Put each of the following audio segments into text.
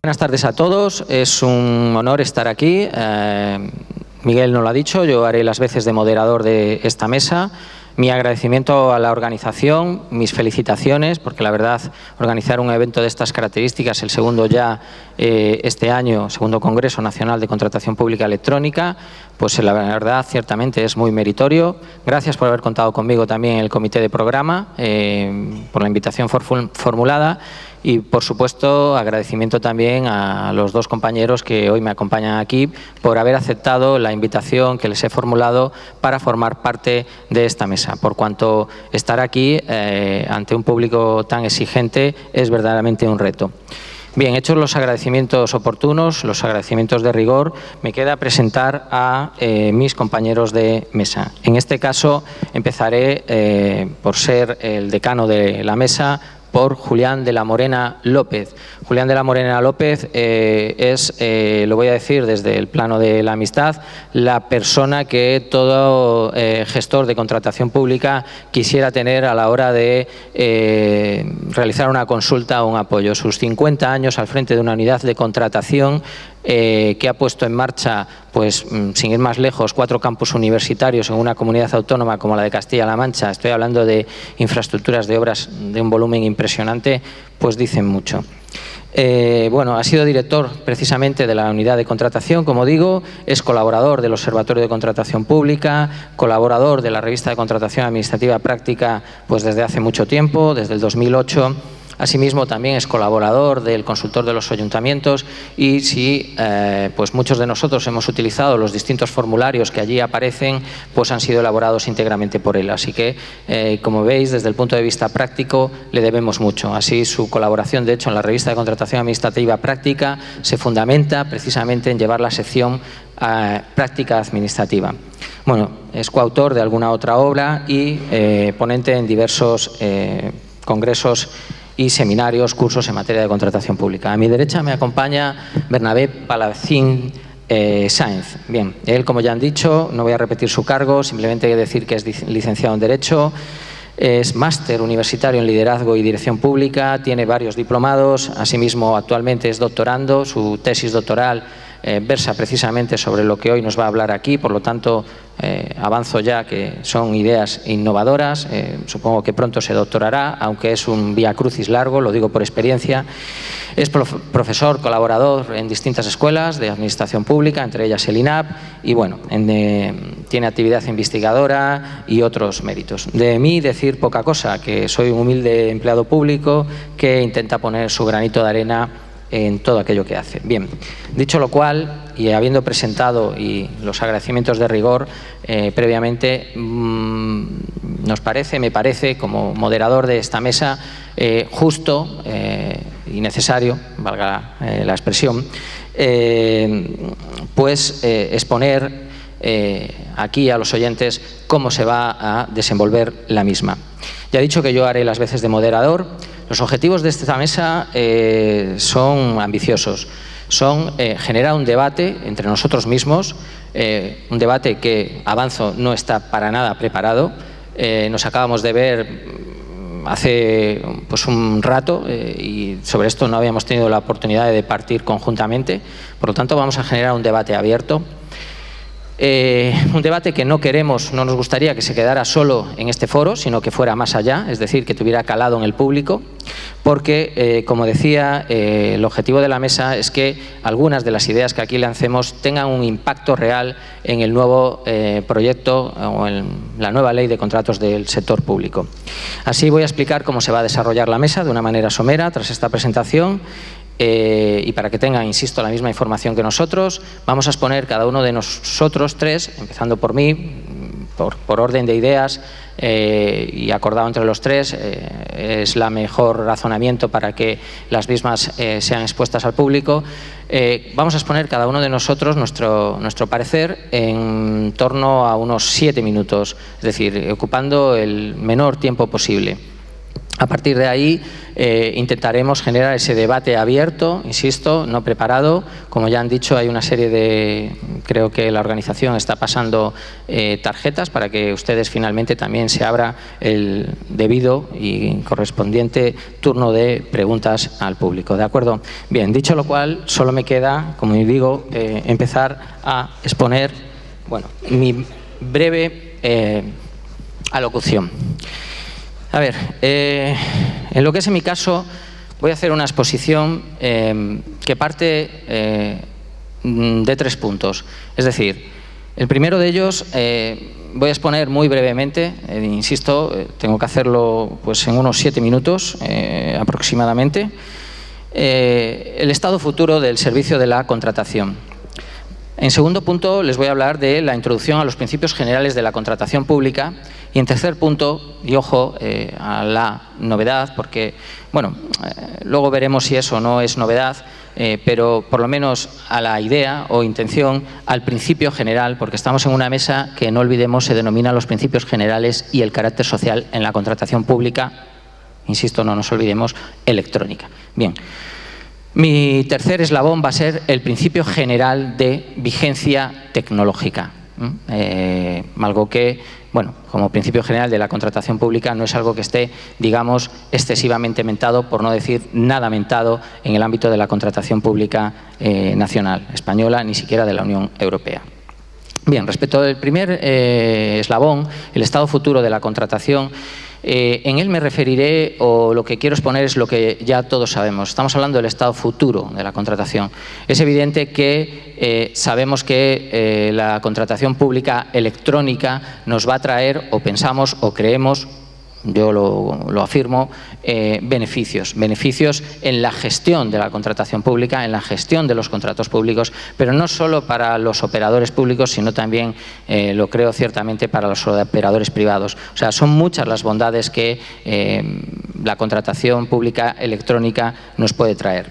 Buenas tardes a todos, es un honor estar aquí. Miguel nos lo ha dicho, yo haré las veces de moderador de esta mesa. Mi agradecimiento a la organización, mis felicitaciones, porque la verdad organizar un evento de estas características, el segundo ya este año, segundo Congreso Nacional de Contratación Pública Electrónica, pues la verdad ciertamente es muy meritorio. Gracias por haber contado conmigo también en el comité de programa, por la invitación formulada. Y, por supuesto, agradecimiento también a los dos compañeros que hoy me acompañan aquí por haber aceptado la invitación que les he formulado para formar parte de esta mesa, por cuanto estar aquí ante un público tan exigente es verdaderamente un reto. Bien, hechos los agradecimientos oportunos, los agradecimientos de rigor, me queda presentar a mis compañeros de mesa. En este caso, empezaré por ser el decano de la mesa, por Julián de la Morena López. Julián de la Morena López es, lo voy a decir desde el plano de la amistad, la persona que todo gestor de contratación pública quisiera tener a la hora de realizar una consulta o un apoyo. Sus 50 años al frente de una unidad de contratación que ha puesto en marcha, pues sin ir más lejos, 4 campus universitarios en una comunidad autónoma como la de Castilla-La Mancha. Estoy hablando de infraestructuras de obras de un volumen impresionante, pues dicen mucho. Bueno, ha sido director precisamente de la unidad de contratación, como digo, es colaborador del Observatorio de Contratación Pública, colaborador de la revista de Contratación Administrativa Práctica pues desde hace mucho tiempo, desde el 2008. Asimismo, también es colaborador del consultor de los ayuntamientos y si pues muchos de nosotros hemos utilizado los distintos formularios que allí aparecen, pues han sido elaborados íntegramente por él. Así que, como veis, desde el punto de vista práctico le debemos mucho. Así, su colaboración, de hecho, en la revista de Contratación Administrativa Práctica se fundamenta precisamente en llevar la sección práctica administrativa. Bueno, es coautor de alguna otra obra y ponente en diversos congresos y seminarios, cursos en materia de contratación pública. A mi derecha me acompaña Bernabé Palacín Sáenz. Bien, él, como ya han dicho, no voy a repetir su cargo, simplemente hay que decir que es licenciado en Derecho, es máster universitario en Liderazgo y Dirección Pública, tiene varios diplomados, asimismo actualmente es doctorando, su tesis doctoral versa precisamente sobre lo que hoy nos va a hablar aquí, por lo tanto avanzo ya que son ideas innovadoras, supongo que pronto se doctorará, aunque es un vía crucis largo, lo digo por experiencia. Es profesor colaborador en distintas escuelas de administración pública, entre ellas el INAP, y bueno, tiene actividad investigadora y otros méritos. De mí decir poca cosa, que soy un humilde empleado público que intenta poner su granito de arena en todo aquello que hace. Bien, dicho lo cual, y habiendo presentado y los agradecimientos de rigor previamente, me parece, como moderador de esta mesa, justo y necesario, valga la expresión, pues exponer aquí a los oyentes cómo se va a desenvolver la misma. Ya he dicho que yo haré las veces de moderador. Los objetivos de esta mesa son ambiciosos. Son generar un debate entre nosotros mismos, un debate que, avanzo, no está para nada preparado. Nos acabamos de ver hace pues un rato y sobre esto no habíamos tenido la oportunidad de debatir conjuntamente. Por lo tanto, vamos a generar un debate abierto. Un debate que no nos gustaría que se quedara solo en este foro, sino que fuera más allá, es decir, que tuviera calado en el público, porque, como decía, el objetivo de la mesa es que algunas de las ideas que aquí lancemos tengan un impacto real en el nuevo proyecto o en la nueva ley de contratos del sector público. Así voy a explicar cómo se va a desarrollar la mesa de una manera somera tras esta presentación. Y para que tengan, insisto, la misma información que nosotros, vamos a exponer cada uno de nosotros tres, empezando por mí, por orden de ideas y acordado entre los tres, es la mejor razonamiento para que las mismas sean expuestas al público. Vamos a exponer cada uno de nosotros nuestro parecer en torno a unos 7 minutos, es decir, ocupando el menor tiempo posible. A partir de ahí intentaremos generar ese debate abierto, insisto, no preparado. Como ya han dicho, hay una serie de… Creo que la organización está pasando tarjetas para que ustedes finalmente también se abra el debido y correspondiente turno de preguntas al público. ¿De acuerdo? Bien, dicho lo cual, solo me queda, como digo, empezar a exponer, bueno, mi breve alocución. A ver, en lo que es en mi caso, voy a hacer una exposición que parte de 3 puntos. Es decir, el primero de ellos voy a exponer muy brevemente, insisto, tengo que hacerlo pues en unos 7 minutos aproximadamente, el estado futuro del servicio de la contratación. En segundo punto, les voy a hablar de la introducción a los principios generales de la contratación pública. Y en tercer punto, y ojo a la novedad, porque, bueno, luego veremos si eso no es novedad, pero por lo menos a la idea o intención, al principio general, porque estamos en una mesa que, no olvidemos, se denomina los principios generales y el carácter social en la contratación pública, insisto, no nos olvidemos, electrónica. Bien. Mi tercer eslabón va a ser el principio general de vigencia tecnológica, algo que, bueno, como principio general de la contratación pública no es algo que esté, digamos, excesivamente mentado, por no decir nada mentado en el ámbito de la contratación pública nacional, española, ni siquiera de la Unión Europea. Bien, respecto al primer eslabón, el estado futuro de la contratación, en él me referiré, o lo que quiero exponer es lo que ya todos sabemos. Estamos hablando del estado futuro de la contratación. Es evidente que sabemos que la contratación pública electrónica nos va a traer, o pensamos, o creemos, yo lo afirmo, beneficios en la gestión de la contratación pública, en la gestión de los contratos públicos, pero no solo para los operadores públicos, sino también, lo creo ciertamente, para los operadores privados. O sea, son muchas las bondades que la contratación pública electrónica nos puede traer.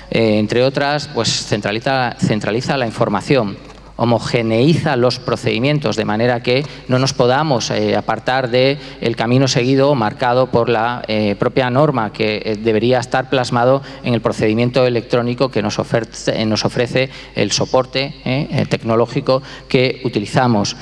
Entre otras, pues centraliza la información, homogeneiza los procedimientos de manera que no nos podamos apartar del camino seguido o marcado por la propia norma que debería estar plasmado en el procedimiento electrónico que nos ofrece el soporte tecnológico que utilizamos.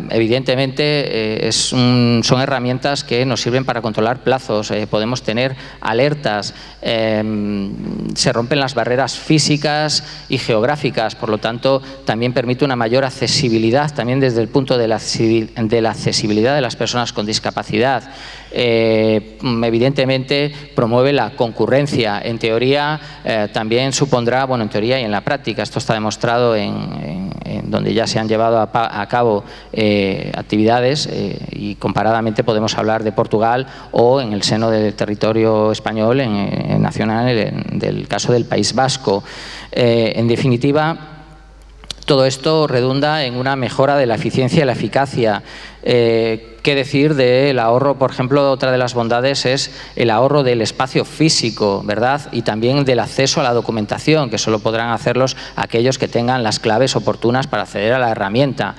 Evidentemente son herramientas que nos sirven para controlar plazos, podemos tener alertas, se rompen las barreras físicas y geográficas, por lo tanto también permite una mayor accesibilidad, también desde el punto de la accesibilidad de las personas con discapacidad. Evidentemente promueve la concurrencia. En teoría también supondrá, bueno, en teoría y en la práctica, esto está demostrado en donde ya se han llevado a cabo actividades y comparadamente podemos hablar de Portugal o en el seno del territorio español, nacional, del caso del País Vasco. En definitiva, todo esto redunda en una mejora de la eficiencia y la eficacia. ¿Qué decir del ahorro? Por ejemplo, otra de las bondades es el ahorro del espacio físico, ¿verdad? Y también del acceso a la documentación, que solo podrán hacerlos aquellos que tengan las claves oportunas para acceder a la herramienta.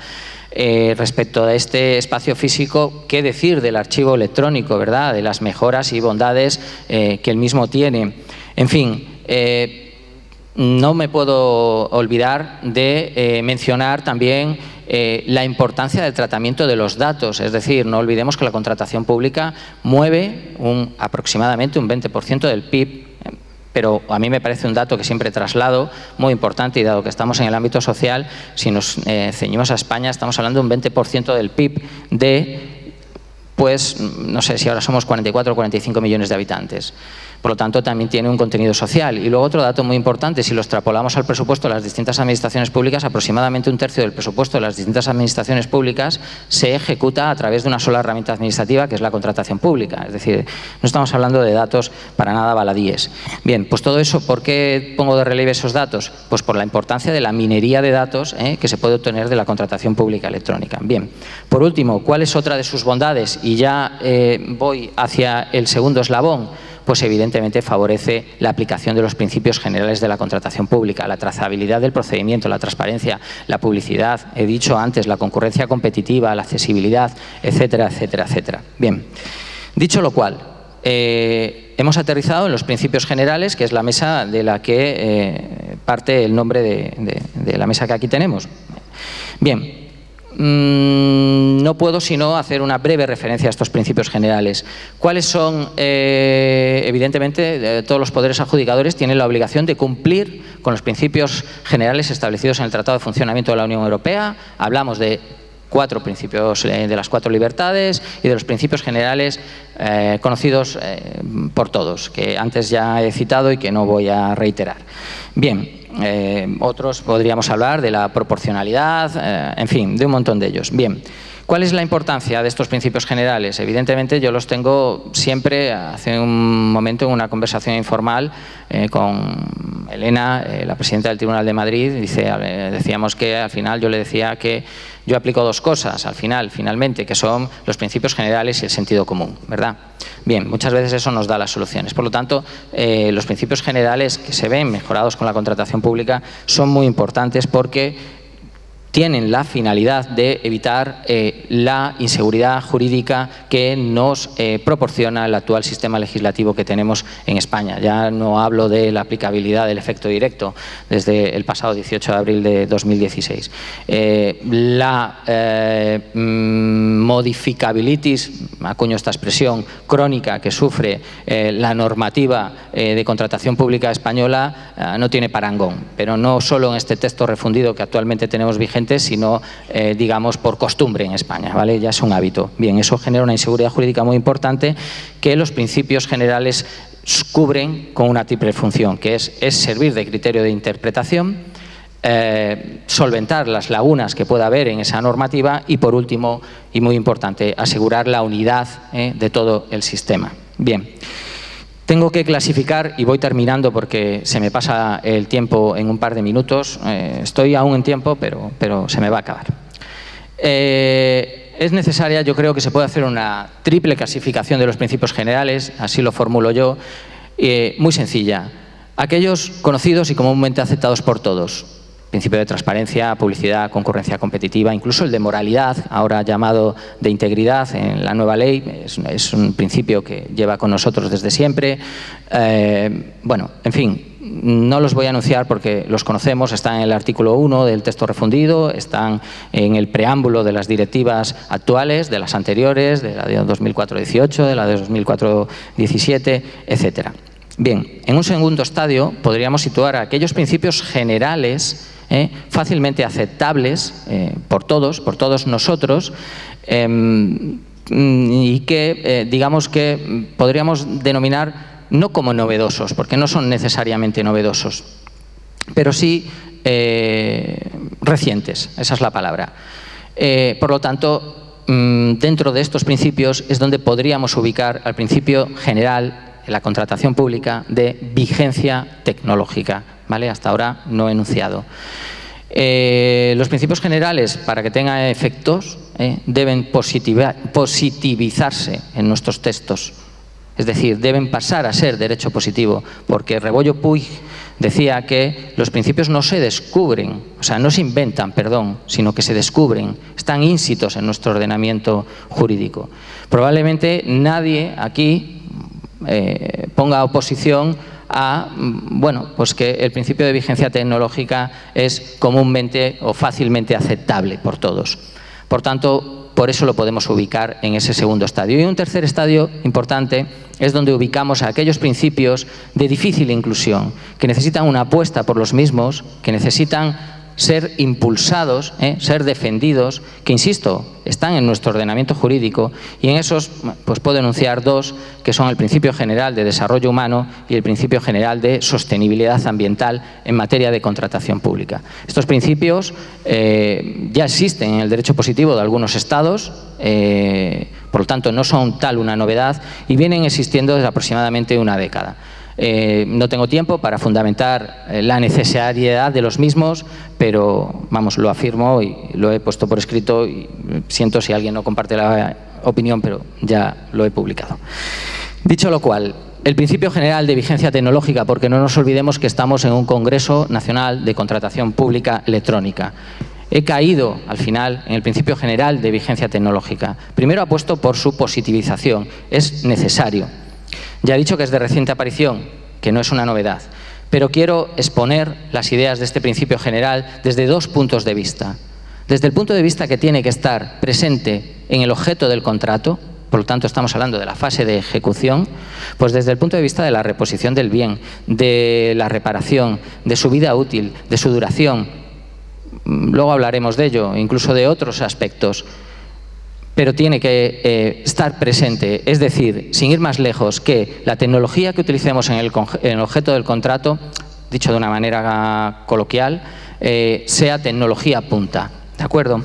Respecto a este espacio físico, ¿qué decir del archivo electrónico, ¿verdad? De las mejoras y bondades que el mismo tiene. En fin, no me puedo olvidar de mencionar también la importancia del tratamiento de los datos. Es decir, no olvidemos que la contratación pública mueve aproximadamente un 20% del PIB, pero a mí me parece un dato que siempre traslado, muy importante, y dado que estamos en el ámbito social, si nos ceñimos a España, estamos hablando de un 20% del PIB de, pues, no sé si ahora somos 44 o 45 millones de habitantes. Por lo tanto, también tiene un contenido social. Y luego otro dato muy importante, si lo extrapolamos al presupuesto de las distintas administraciones públicas, aproximadamente un tercio del presupuesto de las distintas administraciones públicas se ejecuta a través de una sola herramienta administrativa, que es la contratación pública. Es decir, no estamos hablando de datos para nada baladíes. Bien, pues todo eso, ¿por qué pongo de relieve esos datos? Pues por la importancia de la minería de datos que se puede obtener de la contratación pública electrónica. Bien, por último, ¿cuál es otra de sus bondades? Y ya voy hacia el segundo eslabón. Pues evidentemente favorece la aplicación de los principios generales de la contratación pública, la trazabilidad del procedimiento, la transparencia, la publicidad, he dicho antes, la concurrencia competitiva, la accesibilidad, etcétera, etcétera, etcétera. Bien, dicho lo cual, hemos aterrizado en los principios generales, que es la mesa de la que parte el nombre de la mesa que aquí tenemos. Bien. No puedo sino hacer una breve referencia a estos principios generales. ¿Cuáles son? Evidentemente, todos los poderes adjudicadores tienen la obligación de cumplir con los principios generales establecidos en el Tratado de Funcionamiento de la Unión Europea. Hablamos de 4 principios de las 4 libertades y de los principios generales conocidos por todos, que antes ya he citado y que no voy a reiterar. Bien. Otros podríamos hablar de la proporcionalidad, en fin, de un montón de ellos. Bien, ¿cuál es la importancia de estos principios generales? Evidentemente yo los tengo siempre, hace un momento en una conversación informal con Elena, la presidenta del Tribunal de Madrid, decíamos que al final yo le decía que yo aplico 2 cosas al final, finalmente, que son los principios generales y el sentido común, ¿verdad? Bien, muchas veces eso nos da las soluciones. Por lo tanto, los principios generales que se ven mejorados con la contratación pública son muy importantes porque tienen la finalidad de evitar la inseguridad jurídica que nos proporciona el actual sistema legislativo que tenemos en España. Ya no hablo de la aplicabilidad del efecto directo desde el pasado 18 de abril de 2016. La modificabilitis, acuño esta expresión, crónica que sufre la normativa de contratación pública española no tiene parangón, pero no solo en este texto refundido que actualmente tenemos vigente, sino, digamos, por costumbre en España, ¿vale? Ya es un hábito. Bien, eso genera una inseguridad jurídica muy importante que los principios generales cubren con una triple función, que es servir de criterio de interpretación, solventar las lagunas que pueda haber en esa normativa y, por último, y muy importante, asegurar la unidad de todo el sistema. Bien. Tengo que clasificar, y voy terminando porque se me pasa el tiempo en un par de minutos. Estoy aún en tiempo, pero se me va a acabar. Es necesaria, yo creo que se puede hacer una triple clasificación de los principios generales, así lo formulo yo, muy sencilla. Aquellos conocidos y comúnmente aceptados por todos. Principio de transparencia, publicidad, concurrencia competitiva, incluso el de moralidad, ahora llamado de integridad en la nueva ley, es un principio que lleva con nosotros desde siempre. Bueno, en fin, no los voy a anunciar porque los conocemos, están en el artículo 1 del texto refundido, están en el preámbulo de las directivas actuales, de las anteriores, de la de 2004-18, de la de 2004-17, etcétera. Bien, en un segundo estadio podríamos situar aquellos principios generales fácilmente aceptables por todos nosotros y que digamos que podríamos denominar no como novedosos, porque no son necesariamente novedosos, pero sí recientes, esa es la palabra. Por lo tanto, dentro de estos principios es donde podríamos ubicar al principio general en la contratación pública de vigencia tecnológica, ¿vale? Hasta ahora no enunciado. Los principios generales, para que tengan efectos, deben positivizarse en nuestros textos. Es decir, deben pasar a ser derecho positivo, porque Rebollo Puig decía que los principios no se descubren, o sea, no se inventan, perdón, sino que se descubren, están íncitos en nuestro ordenamiento jurídico. Probablemente nadie aquí ponga oposición a, bueno, pues que el principio de vigencia tecnológica es comúnmente o fácilmente aceptable por todos. Por tanto, por eso lo podemos ubicar en ese segundo estadio. Y un tercer estadio importante es donde ubicamos a aquellos principios de difícil inclusión, que necesitan una apuesta por los mismos, que necesitan ser impulsados, ser defendidos, que, insisto, están en nuestro ordenamiento jurídico, y en esos pues puedo enunciar 2, que son el principio general de desarrollo humano y el principio general de sostenibilidad ambiental en materia de contratación pública. Estos principios ya existen en el derecho positivo de algunos estados, por lo tanto no son tal una novedad y vienen existiendo desde aproximadamente una década. No tengo tiempo para fundamentar la necesariedad de los mismos, pero vamos, lo afirmo y lo he puesto por escrito y siento si alguien no comparte la opinión, pero ya lo he publicado. Dicho lo cual, el principio general de vigencia tecnológica, porque no nos olvidemos que estamos en un Congreso Nacional de Contratación Pública Electrónica. He caído al final en el principio general de vigencia tecnológica. Primero apuesto por su positivización, es necesario. Ya he dicho que es de reciente aparición, que no es una novedad, pero quiero exponer las ideas de este principio general desde dos puntos de vista. Desde el punto de vista que tiene que estar presente en el objeto del contrato, por lo tanto estamos hablando de la fase de ejecución, pues desde el punto de vista de la reposición del bien, de la reparación, de su vida útil, de su duración. Luego hablaremos de ello, incluso de otros aspectos, pero tiene que estar presente, es decir, sin ir más lejos, que la tecnología que utilicemos en el objeto del contrato, dicho de una manera coloquial, sea tecnología punta. ¿De acuerdo?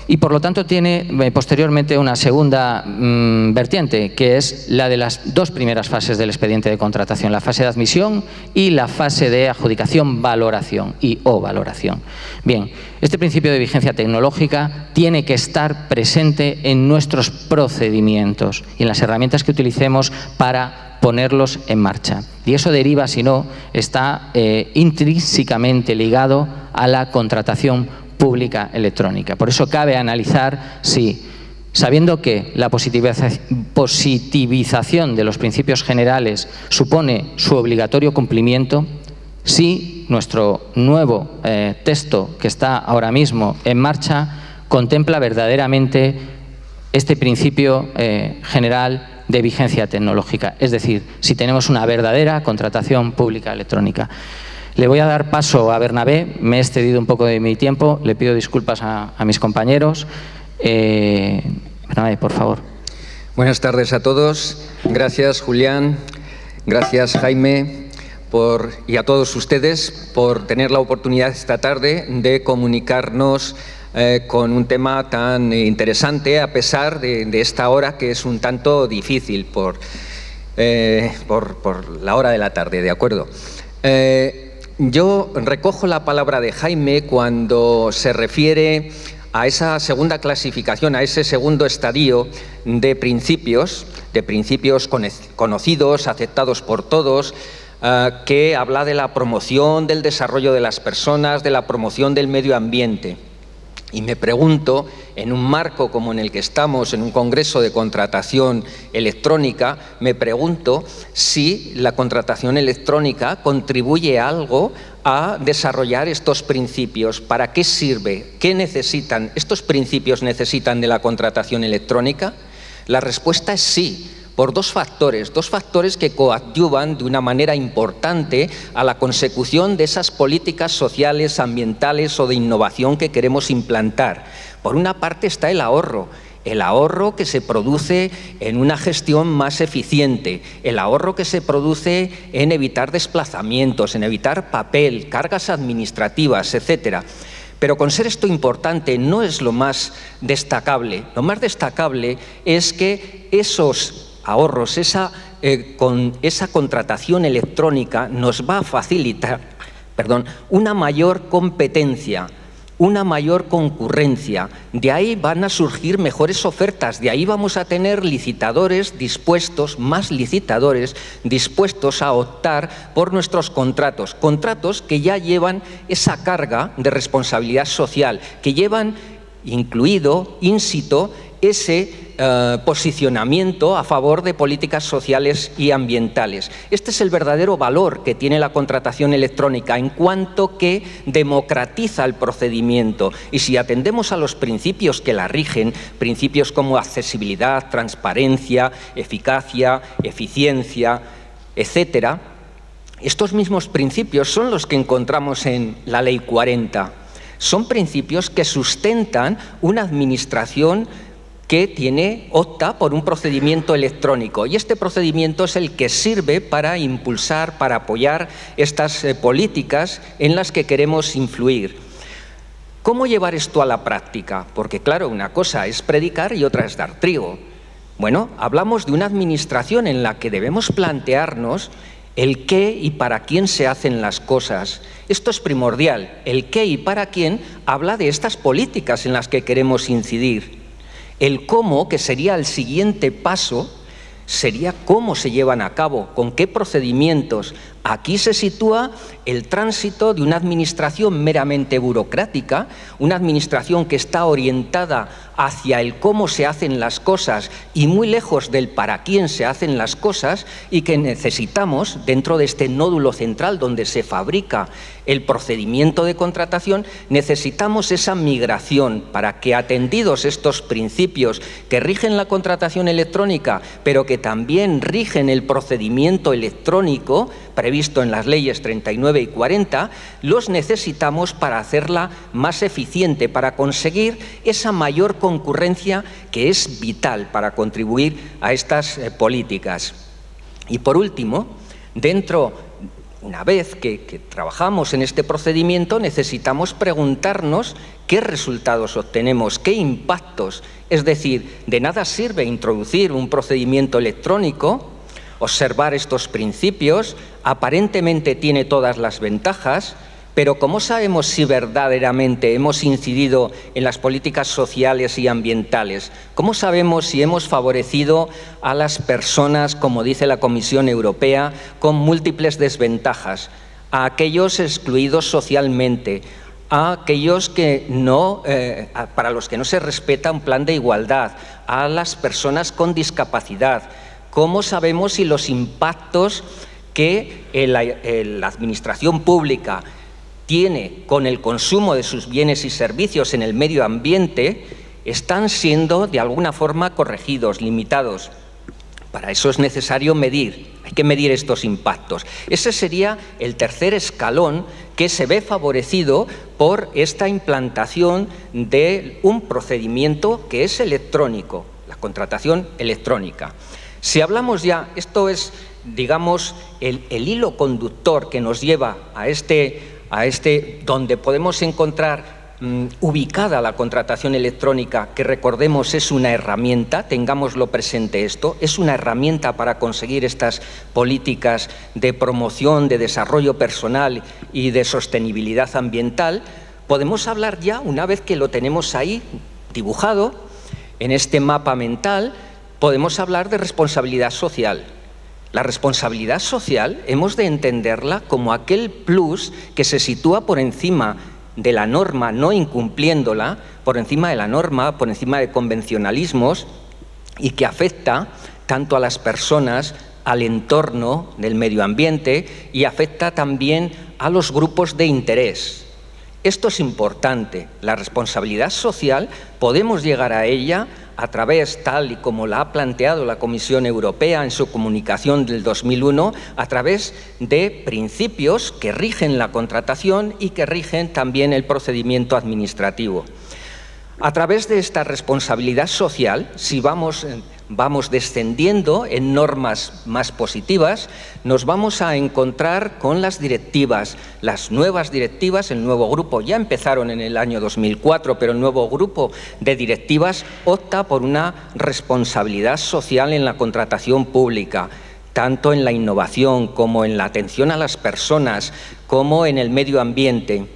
Y por lo tanto tiene posteriormente una segunda vertiente, que es la de las dos primeras fases del expediente de contratación, la fase de admisión y la fase de adjudicación-valoración o valoración. Bien, este principio de vigencia tecnológica tiene que estar presente en nuestros procedimientos y en las herramientas que utilicemos para ponerlos en marcha. Y eso deriva, si no, está intrínsecamente ligado a la contratación pública electrónica. Por eso cabe analizar si, sabiendo que la positivización de los principios generales supone su obligatorio cumplimiento, si nuestro nuevo texto que está ahora mismo en marcha contempla verdaderamente este principio general de vigencia tecnológica, es decir, si tenemos una verdadera contratación pública electrónica. Le voy a dar paso a Bernabé, me he excedido un poco de mi tiempo, le pido disculpas a mis compañeros. Bernabé, por favor. Buenas tardes a todos. Gracias, Julián. Gracias, Jaime, y a todos ustedes por tener la oportunidad esta tarde de comunicarnos con un tema tan interesante, a pesar de esta hora que es un tanto difícil por la hora de la tarde, ¿de acuerdo? Yo recojo la palabra de Jaime cuando se refiere a esa segunda clasificación, a ese segundo estadio de principios conocidos, aceptados por todos, que habla de la promoción del desarrollo de las personas, de la promoción del medio ambiente. Y me pregunto, en un marco como en el que estamos, en un congreso de contratación electrónica, me pregunto si la contratación electrónica contribuye algo a desarrollar estos principios. ¿Para qué sirve? ¿Qué necesitan? ¿Estos principios necesitan de la contratación electrónica? La respuesta es sí. Por dos factores que coadyuvan de una manera importante a la consecución de esas políticas sociales, ambientales o de innovación que queremos implantar. Por una parte está el ahorro que se produce en una gestión más eficiente, el ahorro que se produce en evitar desplazamientos, en evitar papel, cargas administrativas, etcétera. Pero con ser esto importante no es lo más destacable. Lo más destacable es que esos ahorros, esa contratación electrónica nos va a facilitar, una mayor competencia, una mayor concurrencia. De ahí van a surgir mejores ofertas, de ahí vamos a tener licitadores dispuestos, más licitadores dispuestos a optar por nuestros contratos. Contratos que ya llevan esa carga de responsabilidad social, que llevan incluido, incito, ese posicionamiento a favor de políticas sociales y ambientales. Este es el verdadero valor que tiene la contratación electrónica en cuanto que democratiza el procedimiento. Y si atendemos a los principios que la rigen, principios como accesibilidad, transparencia, eficacia, eficiencia, etcétera, estos mismos principios son los que encontramos en la Ley 40. Son principios que sustentan una administración que opta por un procedimiento electrónico, y este procedimiento es el que sirve para impulsar, para apoyar estas políticas en las que queremos influir. ¿Cómo llevar esto a la práctica? Porque claro, una cosa es predicar y otra es dar trigo. Bueno, hablamos de una administración en la que debemos plantearnos el qué y para quién se hacen las cosas. Esto es primordial. El qué y para quién habla de estas políticas en las que queremos incidir. El cómo, que sería el siguiente paso, sería cómo se llevan a cabo, con qué procedimientos. Aquí se sitúa el tránsito de una administración meramente burocrática, una administración que está orientada hacia el cómo se hacen las cosas y muy lejos del para quién se hacen las cosas, y que necesitamos, dentro de este nódulo central donde se fabrica el procedimiento de contratación, necesitamos esa migración para que, atendidos estos principios que rigen la contratación electrónica, pero que también rigen el procedimiento electrónico previsto en las leyes 39 y 40, los necesitamos para hacerla más eficiente, para conseguir esa mayor concurrencia que es vital para contribuir a estas políticas. Y por último, una vez que trabajamos en este procedimiento, necesitamos preguntarnos qué resultados obtenemos, qué impactos. Es decir, de nada sirve introducir un procedimiento electrónico, observar estos principios, aparentemente tiene todas las ventajas, pero ¿cómo sabemos si verdaderamente hemos incidido en las políticas sociales y ambientales? ¿Cómo sabemos si hemos favorecido a las personas, como dice la Comisión Europea, con múltiples desventajas, a aquellos excluidos socialmente, a aquellos que para los que no se respeta un plan de igualdad, a las personas con discapacidad? ¿Cómo sabemos si los impactos que la administración pública tiene con el consumo de sus bienes y servicios en el medio ambiente están siendo de alguna forma corregidos, limitados? Para eso es necesario medir, hay que medir estos impactos. Ese sería el tercer escalón que se ve favorecido por esta implantación de un procedimiento que es electrónico, la contratación electrónica. Si hablamos ya, esto es, digamos, el hilo conductor que nos lleva a donde podemos encontrar ubicada la contratación electrónica, que recordemos es una herramienta, tengámoslo presente esto, es una herramienta para conseguir estas políticas de promoción, de desarrollo personal y de sostenibilidad ambiental. Podemos hablar ya, una vez que lo tenemos ahí dibujado en este mapa mental, podemos hablar de responsabilidad social. La responsabilidad social hemos de entenderla como aquel plus que se sitúa por encima de la norma, no incumpliéndola, por encima de la norma, por encima de convencionalismos, y que afecta tanto a las personas, al entorno del medio ambiente, y afecta también a los grupos de interés. Esto es importante. La responsabilidad social podemos llegar a ella a través, tal y como la ha planteado la Comisión Europea en su comunicación del 2001, a través de principios que rigen la contratación y que rigen también el procedimiento administrativo. A través de esta responsabilidad social, si vamos descendiendo en normas más positivas, nos vamos a encontrar con las directivas, las nuevas directivas. El nuevo grupo ya empezaron en el año 2004, pero el nuevo grupo de directivas opta por una responsabilidad social en la contratación pública, tanto en la innovación como en la atención a las personas, como en el medio ambiente.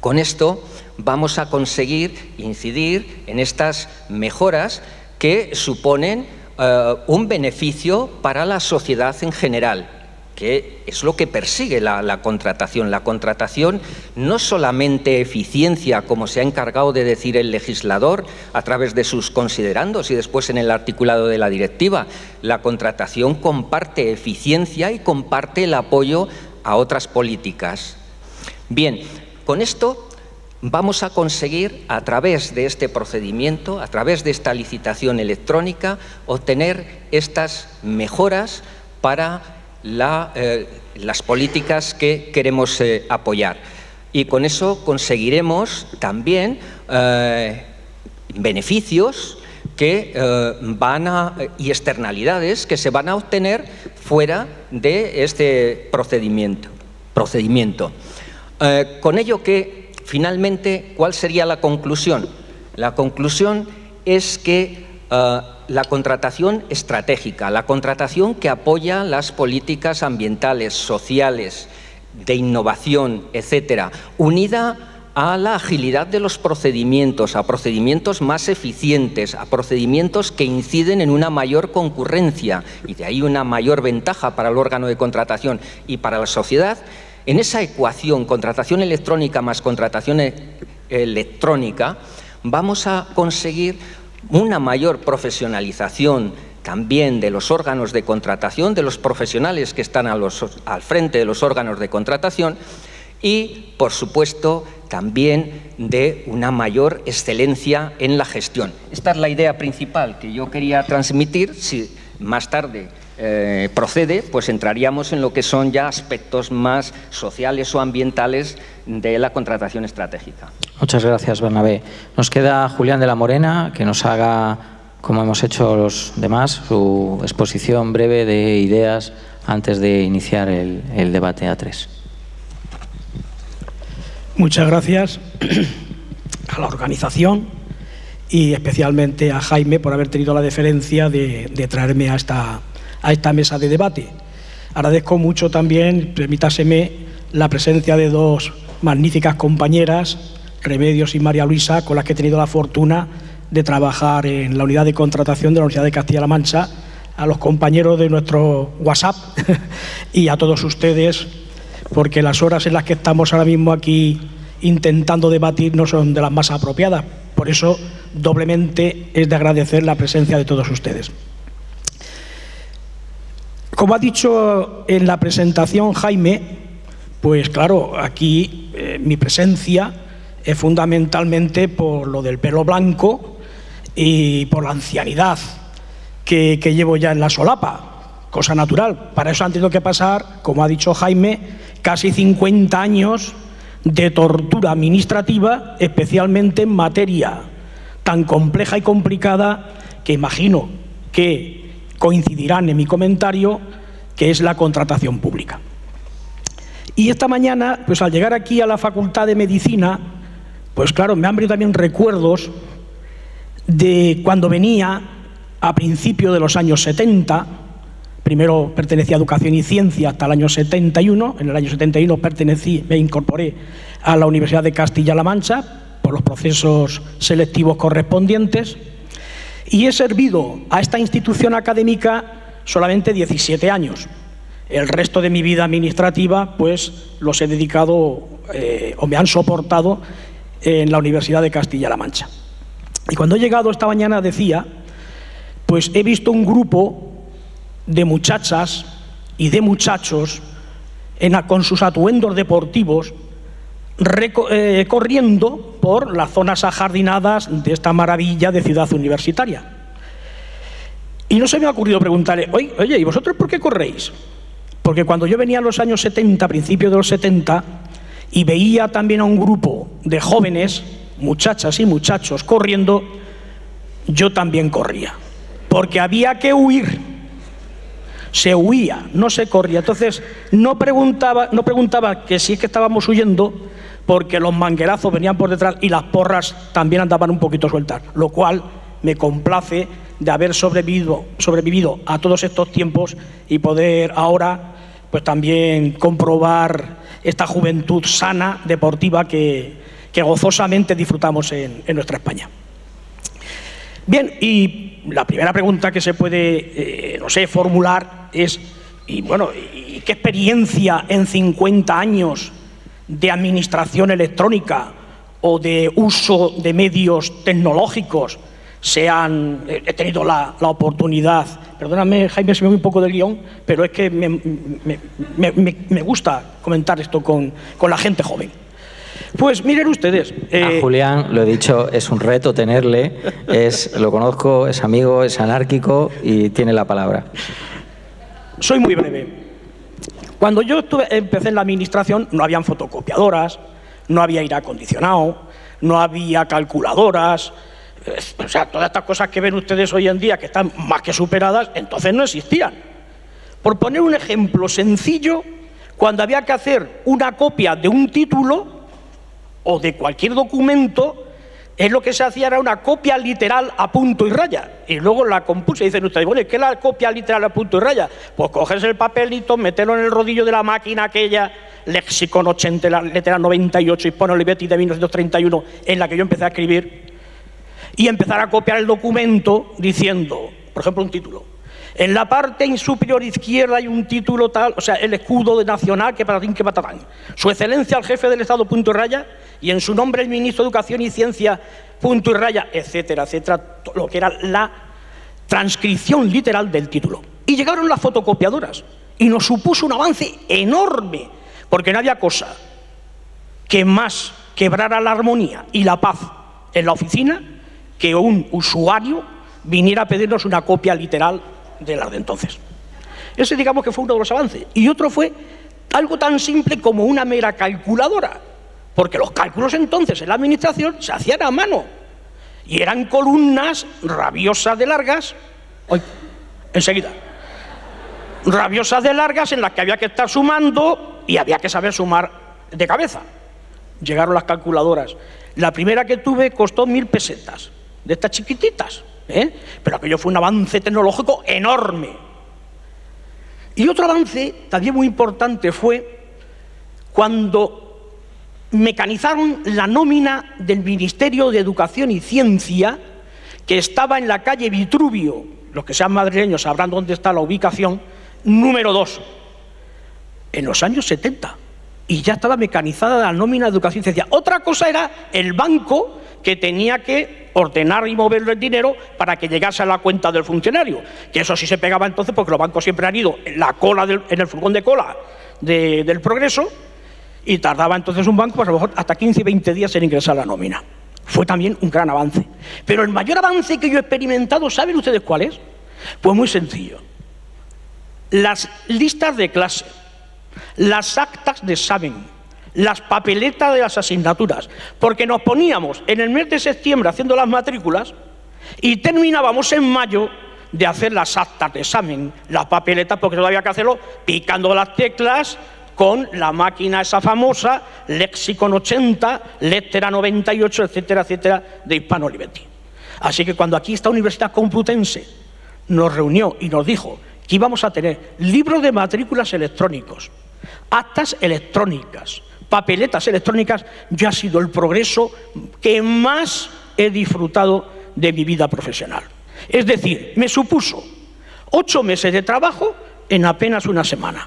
Con esto vamos a conseguir incidir en estas mejoras que suponen un beneficio para la sociedad en general, que es lo que persigue la contratación. La contratación no solamente eficiencia, como se ha encargado de decir el legislador a través de sus considerandos y después en el articulado de la directiva. La contratación comparte eficiencia y comparte el apoyo a otras políticas. Bien, con esto vamos a conseguir, a través de este procedimiento, a través de esta licitación electrónica, obtener estas mejoras para las políticas que queremos apoyar. Y con eso conseguiremos también beneficios que y externalidades que se van a obtener fuera de este procedimiento. Con ello que, finalmente, ¿cuál sería la conclusión? La conclusión es que la contratación estratégica, la contratación que apoya las políticas ambientales, sociales, de innovación, etcétera, unida a la agilidad de los procedimientos, a procedimientos más eficientes, a procedimientos que inciden en una mayor concurrencia y de ahí una mayor ventaja para el órgano de contratación y para la sociedad. En esa ecuación, contratación electrónica más contratación electrónica, vamos a conseguir una mayor profesionalización también de los órganos de contratación, de los profesionales que están al frente de los órganos de contratación y, por supuesto, también de una mayor excelencia en la gestión. Esta es la idea principal que yo quería transmitir. Si más tarde procede, pues entraríamos en lo que son ya aspectos más sociales o ambientales de la contratación estratégica. Muchas gracias, Bernabé. Nos queda Julián de la Morena, que nos haga, como hemos hecho los demás, su exposición breve de ideas antes de iniciar el debate A3. Muchas gracias a la organización y especialmente a Jaime por haber tenido la deferencia de traerme a esta mesa de debate. Agradezco mucho también, permítaseme, la presencia de dos magníficas compañeras, Remedios y María Luisa, con las que he tenido la fortuna de trabajar en la unidad de contratación de la Universidad de Castilla-La Mancha, a los compañeros de nuestro WhatsApp y a todos ustedes, porque las horas en las que estamos ahora mismo aquí intentando debatir no son de las más apropiadas. Por eso, doblemente es de agradecer la presencia de todos ustedes. Como ha dicho en la presentación Jaime, pues claro, aquí mi presencia es fundamentalmente por lo del pelo blanco y por la ancianidad que llevo ya en la solapa, cosa natural. Para eso han tenido que pasar, como ha dicho Jaime, casi 50 años de tortura administrativa, especialmente en materia tan compleja y complicada que imagino que coincidirán en mi comentario, que es la contratación pública. Y esta mañana, pues al llegar aquí a la Facultad de Medicina, pues claro, me han venido también recuerdos de cuando venía a principios de los años 70, primero pertenecía a Educación y Ciencia hasta el año 71, en el año 71 me incorporé a la Universidad de Castilla-La Mancha por los procesos selectivos correspondientes y he servido a esta institución académica solamente 17 años. El resto de mi vida administrativa pues los he dedicado o me han soportado en la Universidad de Castilla-La Mancha. Y cuando he llegado esta mañana decía, pues he visto un grupo de muchachas y de muchachos con sus atuendos deportivos corriendo por las zonas ajardinadas de esta maravilla de ciudad universitaria. Y no se me ha ocurrido preguntarle, oye, ¿y vosotros por qué corréis? Porque cuando yo venía en los años 70, principios de los 70, y veía también a un grupo de jóvenes, muchachas y muchachos, corriendo, yo también corría. Porque había que huir. Se huía, no se corría. Entonces, no preguntaba que si es que estábamos huyendo, porque los manguerazos venían por detrás y las porras también andaban un poquito sueltas, lo cual me complace de haber sobrevivido a todos estos tiempos y poder ahora pues también comprobar esta juventud sana, deportiva, que gozosamente disfrutamos en nuestra España. Bien, y la primera pregunta que se puede, formular es, ¿y qué experiencia en 50 años de administración electrónica o de uso de medios tecnológicos he tenido la oportunidad? Perdóname, Jaime, si me voy un poco del guión, pero es que me gusta comentar esto con la gente joven. Pues miren ustedes... A Julián, lo he dicho, es un reto tenerle, lo conozco, es amigo, es anárquico y tiene la palabra. Soy muy breve. Cuando yo empecé en la administración no habían fotocopiadoras, no había aire acondicionado, no había calculadoras, o sea, todas estas cosas que ven ustedes hoy en día que están más que superadas, entonces no existían. Por poner un ejemplo sencillo, cuando había que hacer una copia de un título o de cualquier documento, lo que se hacía era una copia literal a punto y raya. Y luego la compuse y dicen ustedes, bueno, ¿qué es la copia literal a punto y raya? Pues coges el papelito, meterlo en el rodillo de la máquina aquella, Lexicon 80, la letra 98, Hispano Olivetti de 1931, en la que yo empecé a escribir, y empezar a copiar el documento diciendo, por ejemplo, un título, En la parte superior izquierda hay un título tal, o sea, el escudo nacional, que patatín, que patatán. Su excelencia el jefe del Estado, punto y raya, y en su nombre el ministro de Educación y Ciencia, punto y raya, etcétera, etcétera, lo que era la transcripción literal del título. Y llegaron las fotocopiadoras y nos supuso un avance enorme, porque no había cosa que más quebrara la armonía y la paz en la oficina que un usuario viniera a pedirnos una copia literal de las de entonces. Ese, digamos, que fue uno de los avances. Y otro fue algo tan simple como una mera calculadora, porque los cálculos entonces en la administración se hacían a mano y eran columnas rabiosas de largas, enseguida, rabiosas de largas en las que había que estar sumando y había que saber sumar de cabeza. Llegaron las calculadoras. La primera que tuve costó 1000 pesetas, de estas chiquititas, pero aquello fue un avance tecnológico enorme. Y otro avance también muy importante fue cuando mecanizaron la nómina del Ministerio de Educación y Ciencia, que estaba en la calle Vitruvio, los que sean madrileños sabrán dónde está la ubicación, número 2, en los años 70. Y ya estaba mecanizada la nómina de Educación y Ciencia. Otra cosa era el banco, que tenía que ordenar y mover el dinero para que llegase a la cuenta del funcionario. Que eso sí se pegaba entonces, porque los bancos siempre han ido en la cola en el furgón de cola del Progreso, y tardaba entonces un banco, pues a lo mejor hasta 15 y 20 días en ingresar la nómina. Fue también un gran avance. Pero el mayor avance que yo he experimentado, ¿saben ustedes cuál es? Pues muy sencillo. Las listas de clase, las actas de examen, las papeletas de las asignaturas, porque nos poníamos en el mes de septiembre haciendo las matrículas y terminábamos en mayo de hacer las actas de examen, las papeletas, porque todavía había que hacerlo picando las teclas con la máquina esa famosa, Lexicon 80, Lettera 98, etcétera, etcétera, de Hispano Olivetti. Así que cuando aquí esta Universidad Complutense nos reunió y nos dijo que íbamos a tener libros de matrículas electrónicos, actas electrónicas, papeletas electrónicas, ya ha sido el progreso que más he disfrutado de mi vida profesional. Es decir, me supuso 8 meses de trabajo en apenas una semana.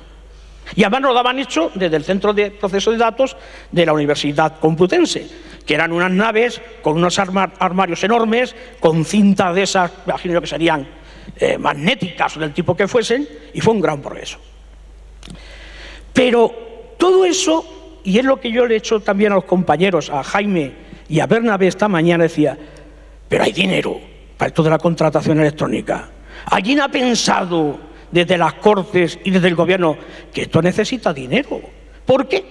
Y además nos lo daban hecho desde el Centro de Proceso de Datos de la Universidad Complutense, que eran unas naves con unos armarios enormes, con cintas de esas, imagino yo que serían magnéticas o del tipo que fuesen, y fue un gran progreso. Pero todo eso, y es lo que yo le he hecho también a los compañeros, a Jaime y a Bernabé esta mañana, decía, pero hay dinero para esto de la contratación electrónica. ¿Alguien ha pensado desde las Cortes y desde el Gobierno que esto necesita dinero? ¿Por qué?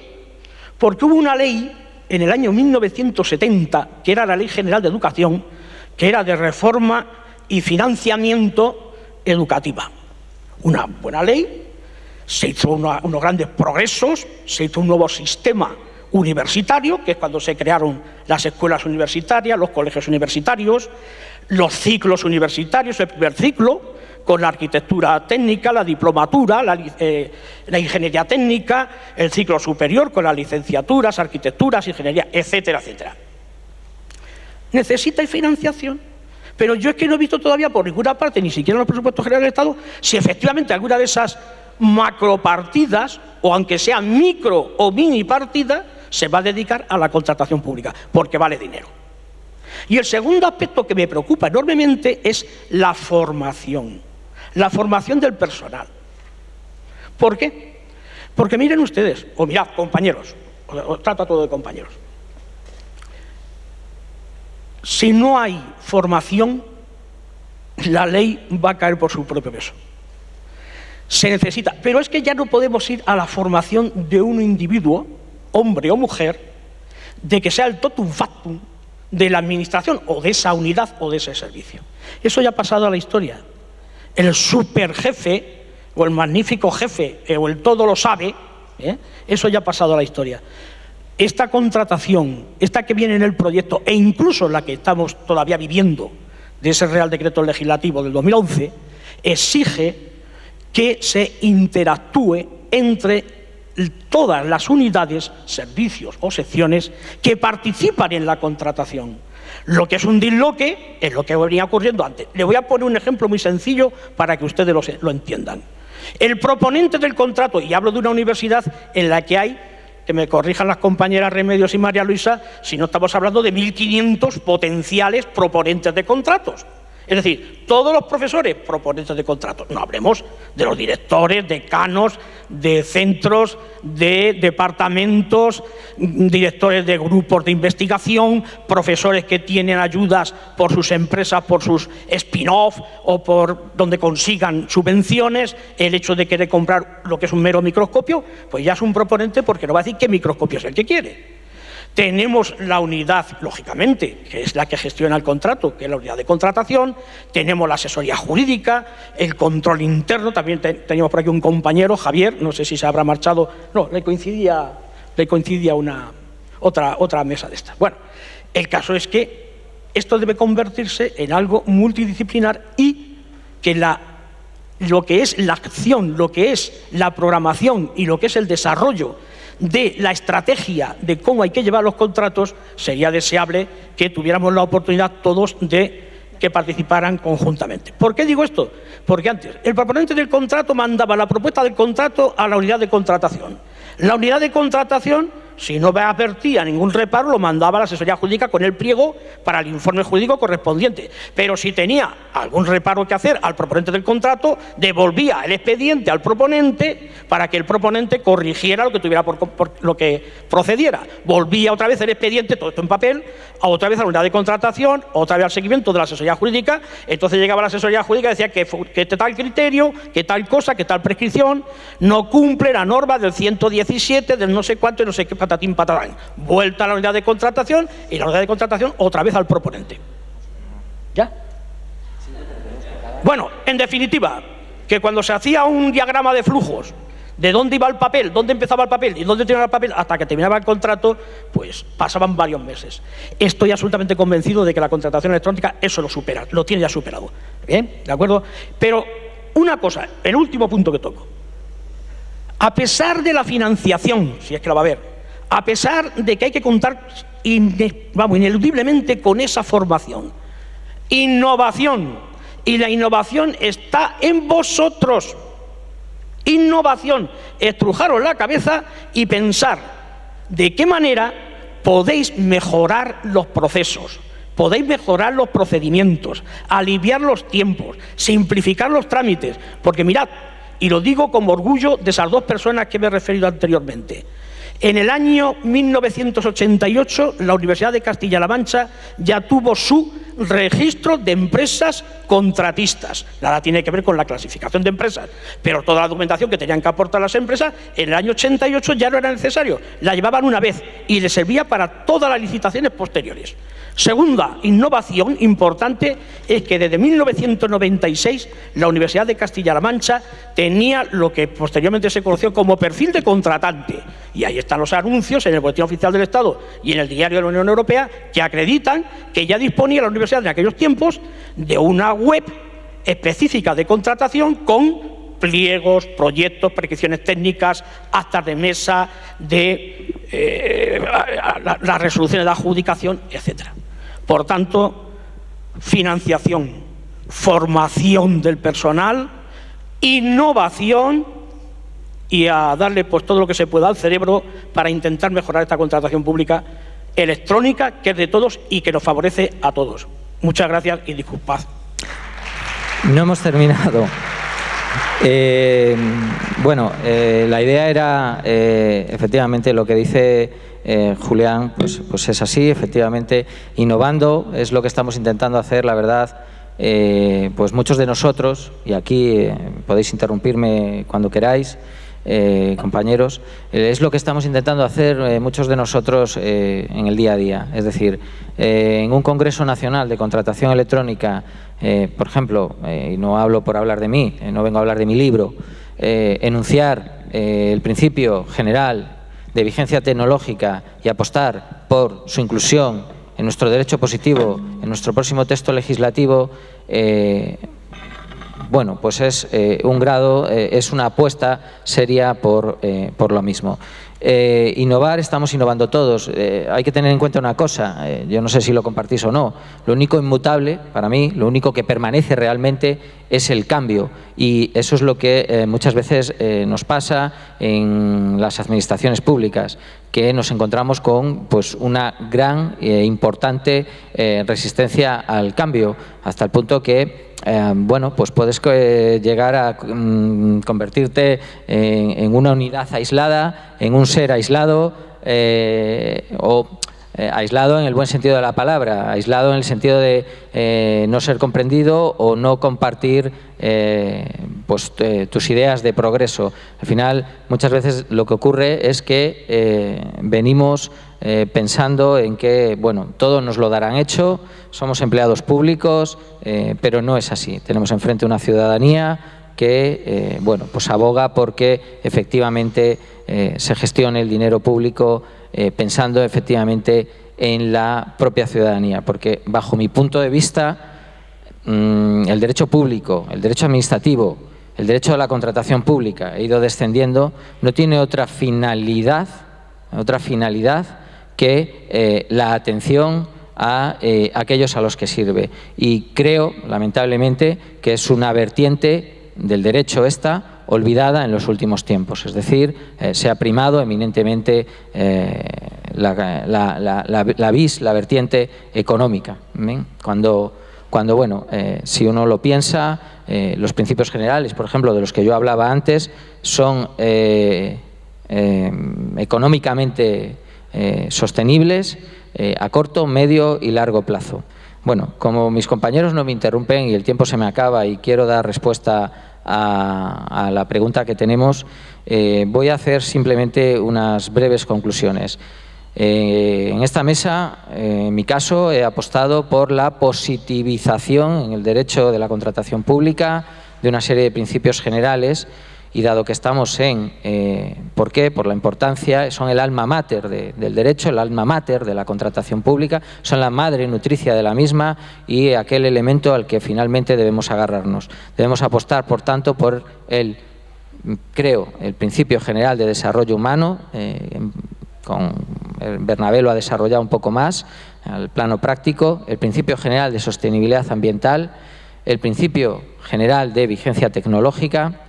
Porque hubo una ley en el año 1970, que era la Ley General de Educación, que era de reforma y financiamiento educativa. Una buena ley. Se hizo unos grandes progresos, se hizo un nuevo sistema universitario, que es cuando se crearon las escuelas universitarias, los colegios universitarios, los ciclos universitarios, el primer ciclo, con la arquitectura técnica, la diplomatura, la ingeniería técnica, el ciclo superior con las licenciaturas, arquitecturas, ingeniería, etcétera, etcétera. Necesita financiación, pero yo es que no he visto todavía por ninguna parte, ni siquiera en los presupuestos generales del Estado, si efectivamente alguna de esas macropartidas, o aunque sean micro o mini partidas, se va a dedicar a la contratación pública, porque vale dinero. Y el segundo aspecto que me preocupa enormemente es la formación del personal. ¿Por qué? Porque miren ustedes, o mirad, compañeros, os trato a todos de compañeros. Si no hay formación, la ley va a caer por su propio peso. Se necesita, pero es que ya no podemos ir a la formación de un individuo, hombre o mujer, de que sea el totum factum de la administración o de esa unidad o de ese servicio. Eso ya ha pasado a la historia. El superjefe o el magnífico jefe o el todo lo sabe, eso ya ha pasado a la historia. Esta contratación, esta que viene en el proyecto e incluso la que estamos todavía viviendo de ese Real Decreto Legislativo del 2011, exige que se interactúe entre todas las unidades, servicios o secciones que participan en la contratación. Lo que es un disloque es lo que venía ocurriendo antes. Le voy a poner un ejemplo muy sencillo para que ustedes lo entiendan. El proponente del contrato, y hablo de una universidad en la que hay, que me corrijan las compañeras Remedios y María Luisa, si no estamos hablando de 1.500 potenciales proponentes de contratos. Es decir, todos los profesores proponentes de contratos. No hablemos de los directores, decanos, de centros, de departamentos, directores de grupos de investigación, profesores que tienen ayudas por sus empresas, por sus spin-off o por donde consigan subvenciones. El hecho de querer comprar lo que es un mero microscopio, pues ya es un proponente porque no va a decir qué microscopio es el que quiere. Tenemos la unidad, lógicamente, que es la que gestiona el contrato, que es la unidad de contratación. Tenemos la asesoría jurídica, el control interno. También teníamos por aquí un compañero, Javier, no sé si se habrá marchado. No, le coincidía otra mesa de estas. Bueno, el caso es que esto debe convertirse en algo multidisciplinar y que lo que es la acción, lo que es la programación y lo que es el desarrollo de la estrategia de cómo hay que llevar los contratos, sería deseable que tuviéramos la oportunidad todos de que participaran conjuntamente. ¿Por qué digo esto? Porque antes el proponente del contrato mandaba la propuesta del contrato a la unidad de contratación. La unidad de contratación, si no advertía ningún reparo, lo mandaba a la asesoría jurídica con el pliego para el informe jurídico correspondiente. Pero si tenía algún reparo que hacer al proponente del contrato, devolvía el expediente al proponente para que el proponente corrigiera lo que tuviera por lo que procediera. Volvía otra vez el expediente, todo esto en papel, otra vez a la unidad de contratación, otra vez al seguimiento de la asesoría jurídica. Entonces llegaba la asesoría jurídica y decía que tal criterio, que tal cosa, que tal prescripción no cumple la norma del 117, del no sé cuánto y no sé qué patatín patatán. Vuelta a la unidad de contratación y la unidad de contratación otra vez al proponente. ¿Ya? Bueno, en definitiva, que cuando se hacía un diagrama de flujos de dónde iba el papel, dónde empezaba el papel y dónde terminaba el papel hasta que terminaba el contrato, pues pasaban varios meses. Estoy absolutamente convencido de que la contratación electrónica eso lo supera, lo tiene ya superado. ¿Bien? ¿De acuerdo? Pero una cosa, el último punto que toco. A pesar de la financiación, si es que la va a haber, a pesar de que hay que contar ineludiblemente con esa formación, innovación, y la innovación está en vosotros. Innovación, estrujaros la cabeza y pensar de qué manera podéis mejorar los procesos, podéis mejorar los procedimientos, aliviar los tiempos, simplificar los trámites, porque mirad, y lo digo con orgullo de esas dos personas que me he referido anteriormente. En el año 1988, la Universidad de Castilla-La Mancha ya tuvo su registro de empresas contratistas. Nada tiene que ver con la clasificación de empresas, pero toda la documentación que tenían que aportar las empresas, en el año 88 ya no era necesario. La llevaban una vez y les servía para todas las licitaciones posteriores. Segunda innovación importante es que desde 1996 la Universidad de Castilla-La Mancha tenía lo que posteriormente se conoció como perfil de contratante. Y ahí están los anuncios en el Boletín Oficial del Estado y en el Diario de la Unión Europea que acreditan que ya disponía la universidad en aquellos tiempos de una web específica de contratación con pliegos, proyectos, prescripciones técnicas, actas de mesa, de las resoluciones de adjudicación, etcétera. Por tanto, financiación, formación del personal, innovación y a darle pues todo lo que se pueda al cerebro para intentar mejorar esta contratación pública electrónica que es de todos y que nos favorece a todos. Muchas gracias y disculpad. No hemos terminado. La idea era, efectivamente, lo que dice Julián, pues es así, efectivamente, innovando es lo que estamos intentando hacer, la verdad. Pues muchos de nosotros, y aquí podéis interrumpirme cuando queráis, compañeros, es lo que estamos intentando hacer muchos de nosotros en el día a día. Es decir, en un Congreso Nacional de Contratación Electrónica, por ejemplo, y no hablo por hablar de mí, no vengo a hablar de mi libro, enunciar el principio general de vigencia tecnológica y apostar por su inclusión en nuestro derecho positivo, en nuestro próximo texto legislativo, pues es un grado, es una apuesta seria por lo mismo. Innovar, estamos innovando todos. Hay que tener en cuenta una cosa, yo no sé si lo compartís o no, lo único inmutable para mí, lo único que permanece realmente es el cambio, y eso es lo que muchas veces nos pasa en las administraciones públicas, que nos encontramos con pues, una gran e importante resistencia al cambio, hasta el punto que bueno, pues puedes llegar a convertirte en una unidad aislada, en un ser aislado aislado en el buen sentido de la palabra, aislado en el sentido de no ser comprendido o no compartir pues, tus ideas de progreso. Al final, muchas veces lo que ocurre es que venimos pensando en que, bueno, todo nos lo darán hecho, somos empleados públicos, pero no es así. Tenemos enfrente una ciudadanía que, bueno, pues aboga porque efectivamente se gestione el dinero público pensando efectivamente en la propia ciudadanía, porque bajo mi punto de vista el derecho público, el derecho administrativo, el derecho a la contratación pública ha ido descendiendo, no tiene otra finalidad que la atención a aquellos a los que sirve. Y creo, lamentablemente, que es una vertiente del derecho esta olvidada en los últimos tiempos. Es decir, se ha primado eminentemente la vertiente económica. Cuando bueno, si uno lo piensa, los principios generales, por ejemplo, de los que yo hablaba antes, son económicamente sostenibles a corto, medio y largo plazo. Bueno, como mis compañeros no me interrumpen y el tiempo se me acaba y quiero dar respuesta a la pregunta que tenemos, voy a hacer simplemente unas breves conclusiones. En esta mesa, en mi caso, he apostado por la positivización en el derecho de la contratación pública de una serie de principios generales, y dado que estamos en, ¿por qué? Por la importancia, son el alma mater del derecho, el alma mater de la contratación pública, son la madre nutricia de la misma y aquel elemento al que finalmente debemos agarrarnos. Debemos apostar, por tanto, por el principio general de desarrollo humano, Bernabé lo ha desarrollado un poco más al plano práctico, el principio general de sostenibilidad ambiental, el principio general de vigencia tecnológica.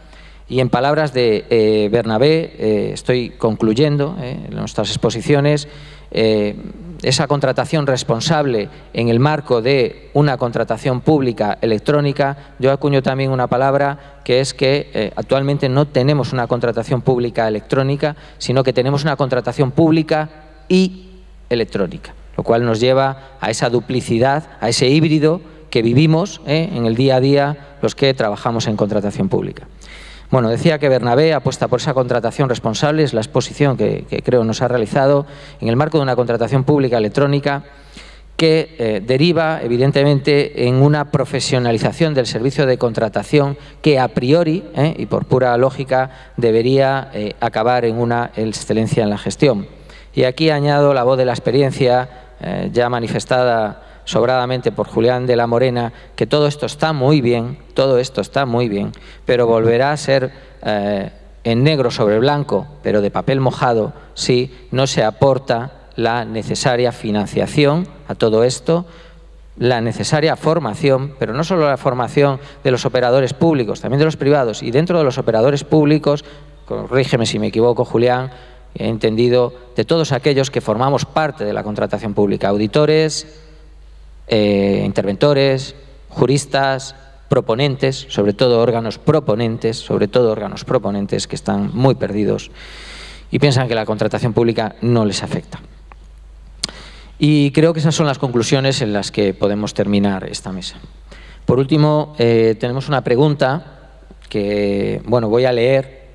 Y en palabras de Bernabé, estoy concluyendo nuestras exposiciones, esa contratación responsable en el marco de una contratación pública electrónica. Yo acuño también una palabra que es que actualmente no tenemos una contratación pública electrónica, sino que tenemos una contratación pública y electrónica, lo cual nos lleva a esa duplicidad, a ese híbrido que vivimos en el día a día los que trabajamos en contratación pública. Bueno, decía que Bernabé apuesta por esa contratación responsable, es la exposición que creo nos ha realizado en el marco de una contratación pública electrónica que deriva evidentemente en una profesionalización del servicio de contratación que a priori y por pura lógica debería acabar en una excelencia en la gestión. Y aquí añado la voz de la experiencia ya manifestada sobradamente por Julián de la Morena, que todo esto está muy bien, pero volverá a ser en negro sobre blanco, pero de papel mojado, si no se aporta la necesaria financiación a todo esto, la necesaria formación, pero no solo la formación de los operadores públicos, también de los privados, y dentro de los operadores públicos, corrígeme si me equivoco, Julián, he entendido, de todos aquellos que formamos parte de la contratación pública, auditores, interventores, juristas, proponentes, sobre todo órganos proponentes que están muy perdidos y piensan que la contratación pública no les afecta. Y creo que esas son las conclusiones en las que podemos terminar esta mesa. Por último, tenemos una pregunta que, bueno, voy a leer,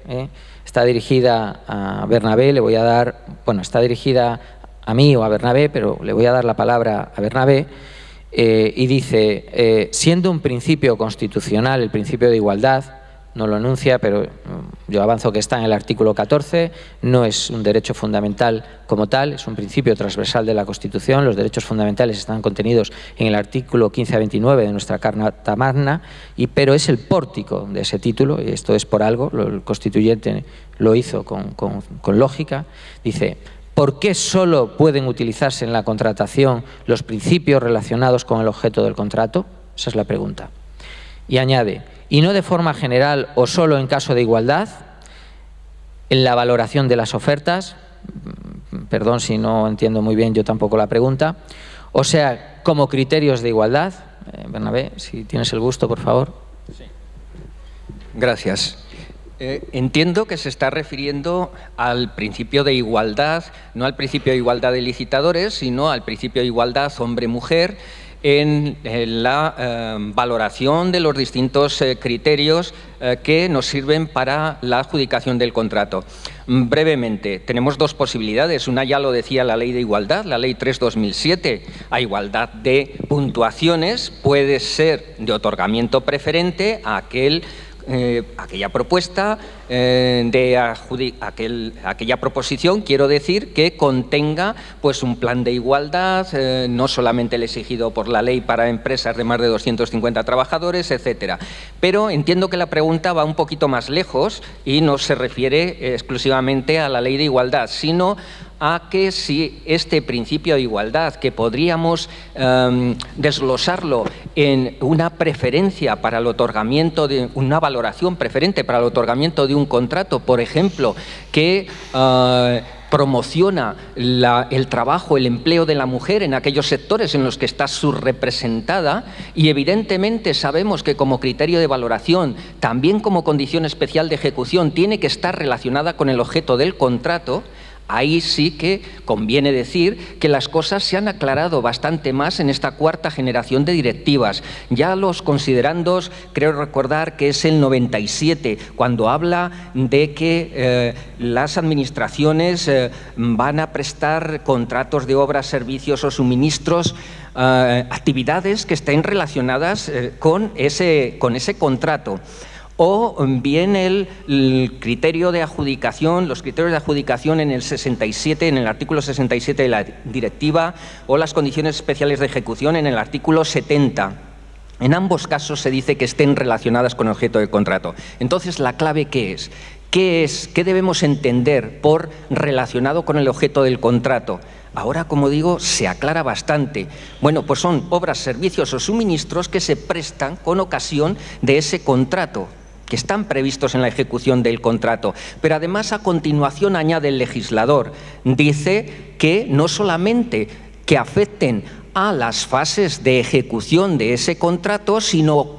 está dirigida a Bernabé, le voy a dar, bueno, está dirigida a mí o a Bernabé, pero le voy a dar la palabra a Bernabé. Y dice, siendo un principio constitucional el principio de igualdad, no lo enuncia, pero yo avanzo que está en el artículo 14, no es un derecho fundamental como tal, es un principio transversal de la Constitución. Los derechos fundamentales están contenidos en el artículo 15 a 29 de nuestra Carta Magna, pero es el pórtico de ese título, y esto es por algo, el constituyente lo hizo con lógica. Dice: ¿por qué solo pueden utilizarse en la contratación los principios relacionados con el objeto del contrato? Esa es la pregunta. Y añade: y no de forma general o solo en caso de igualdad, en la valoración de las ofertas. Perdón si no entiendo muy bien yo tampoco la pregunta. O sea, como criterios de igualdad. Bernabé, si tienes el gusto, por favor. Sí. Gracias. Entiendo que se está refiriendo al principio de igualdad, no al principio de igualdad de licitadores, sino al principio de igualdad hombre-mujer, en la valoración de los distintos criterios que nos sirven para la adjudicación del contrato. Brevemente, tenemos dos posibilidades. Una ya lo decía la Ley de Igualdad, la Ley 3/2007. A igualdad de puntuaciones puede ser de otorgamiento preferente a aquella propuesta aquella proposición, quiero decir, que contenga pues un plan de igualdad, no solamente el exigido por la ley para empresas de más de 250 trabajadores, etcétera. Pero entiendo que la pregunta va un poquito más lejos y no se refiere exclusivamente a la ley de igualdad, sino a que si este principio de igualdad, que podríamos desglosarlo en una preferencia para el otorgamiento de una valoración preferente para el otorgamiento de un contrato, por ejemplo, que promociona el trabajo, el empleo de la mujer en aquellos sectores en los que está subrepresentada, y evidentemente sabemos que como criterio de valoración, también como condición especial de ejecución, tiene que estar relacionada con el objeto del contrato. Ahí sí que conviene decir que las cosas se han aclarado bastante más en esta cuarta generación de directivas. Ya los considerandos, creo recordar que es el 97, cuando habla de que las administraciones van a prestar contratos de obras, servicios o suministros, actividades que estén relacionadas con ese contrato. O bien el criterio de adjudicación, los criterios de adjudicación en el 67, en el artículo 67 de la directiva, o las condiciones especiales de ejecución en el artículo 70. En ambos casos se dice que estén relacionadas con el objeto del contrato. Entonces, ¿la clave qué es? ¿Qué debemos entender por relacionado con el objeto del contrato? Ahora, como digo, se aclara bastante. Bueno, pues son obras, servicios o suministros que se prestan con ocasión de ese contrato, que están previstos en la ejecución del contrato. Pero además, a continuación, añade el legislador, dice que no solamente que afecten a las fases de ejecución de ese contrato, sino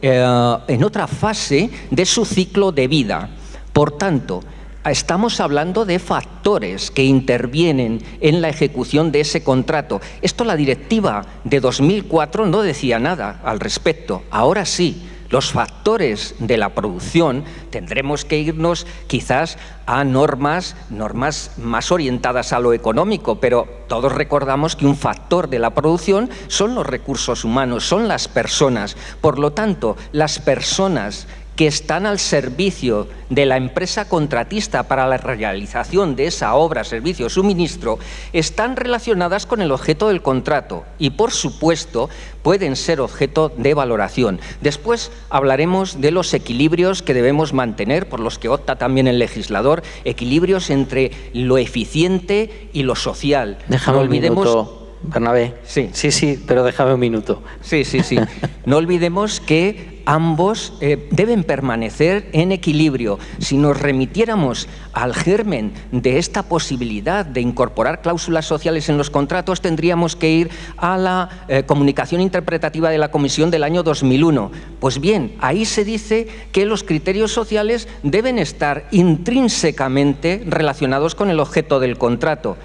en otra fase de su ciclo de vida. Por tanto, estamos hablando de factores que intervienen en la ejecución de ese contrato. Esto la directiva de 2004 no decía nada al respecto. Ahora sí, los factores de la producción tendremos que irnos quizás a normas más orientadas a lo económico, pero todos recordamos que un factor de la producción son los recursos humanos, son las personas. Por lo tanto, las personas que están al servicio de la empresa contratista para la realización de esa obra, servicio o suministro, están relacionadas con el objeto del contrato y, por supuesto, pueden ser objeto de valoración. Después hablaremos de los equilibrios que debemos mantener, por los que opta también el legislador, equilibrios entre lo eficiente y lo social. Déjame un minuto, Bernabé. Sí, pero déjame un minuto. Sí. No olvidemos que ambos deben permanecer en equilibrio. Si nos remitiéramos al germen de esta posibilidad de incorporar cláusulas sociales en los contratos, tendríamos que ir a la comunicación interpretativa de la Comisión del año 2001. Pues bien, ahí se dice que los criterios sociales deben estar intrínsecamente relacionados con el objeto del contrato.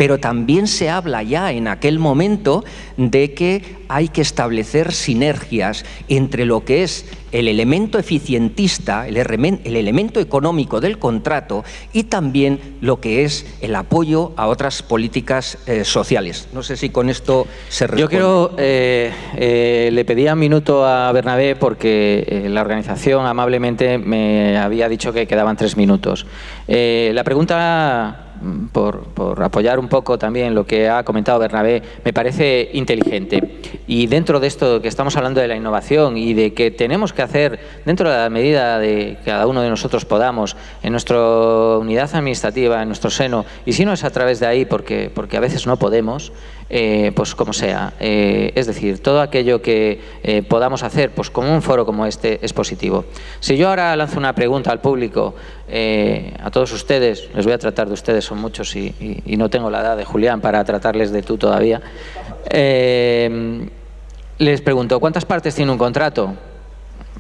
pero también se habla ya en aquel momento de que hay que establecer sinergias entre lo que es el elemento eficientista, el elemento económico del contrato y también lo que es el apoyo a otras políticas sociales. No sé si con esto se responde. Yo le pedía un minuto a Bernabé porque la organización amablemente me había dicho que quedaban 3 minutos. La pregunta, por apoyar un poco también lo que ha comentado Bernabé, me parece inteligente. Y dentro de esto que estamos hablando de la innovación y de que tenemos que hacer, dentro de la medida de que cada uno de nosotros podamos, en nuestra unidad administrativa, en nuestro seno, y si no es a través de ahí, porque a veces no podemos, pues como sea. Es decir, todo aquello que podamos hacer, pues como un foro como este, es positivo. Si yo ahora lanzo una pregunta al público, a todos ustedes, les voy a tratar de ustedes, son muchos y no tengo la edad de Julián para tratarles de tú todavía, les pregunto, ¿cuántas partes tiene un contrato?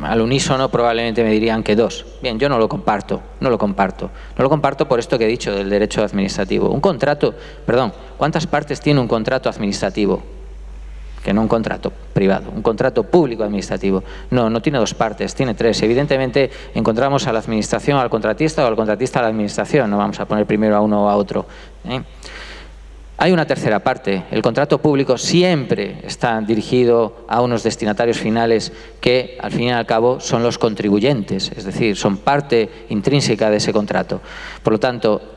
Al unísono probablemente me dirían que 2. Bien, yo no lo comparto, no lo comparto. No lo comparto por esto que he dicho del derecho administrativo. Un contrato, perdón, ¿cuántas partes tiene un contrato administrativo? Que no un contrato privado, un contrato público administrativo. No tiene 2 partes, tiene 3. Evidentemente encontramos a la administración al contratista o al contratista a la administración, no vamos a poner primero a uno o a otro. Hay una tercera parte. El contrato público siempre está dirigido a unos destinatarios finales que, al fin y al cabo, son los contribuyentes, es decir, son parte intrínseca de ese contrato. Por lo tanto,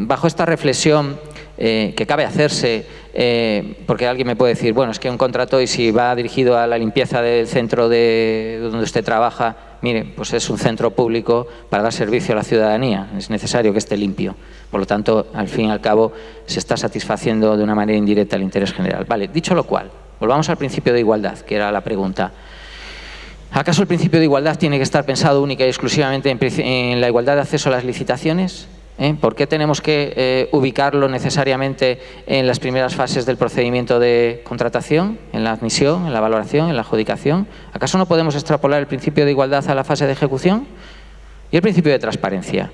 bajo esta reflexión que cabe hacerse, porque alguien me puede decir, bueno, es que un contrato, y si va dirigido a la limpieza del centro de donde usted trabaja, mire, pues es un centro público para dar servicio a la ciudadanía, es necesario que esté limpio. Por lo tanto, al fin y al cabo, se está satisfaciendo de una manera indirecta el interés general. Vale, dicho lo cual, volvamos al principio de igualdad, que era la pregunta. ¿Acaso el principio de igualdad tiene que estar pensado única y exclusivamente en la igualdad de acceso a las licitaciones? ¿Por qué tenemos que ubicarlo necesariamente en las primeras fases del procedimiento de contratación, en la admisión, en la valoración, en la adjudicación? ¿Acaso no podemos extrapolar el principio de igualdad a la fase de ejecución? ¿Y el principio de transparencia?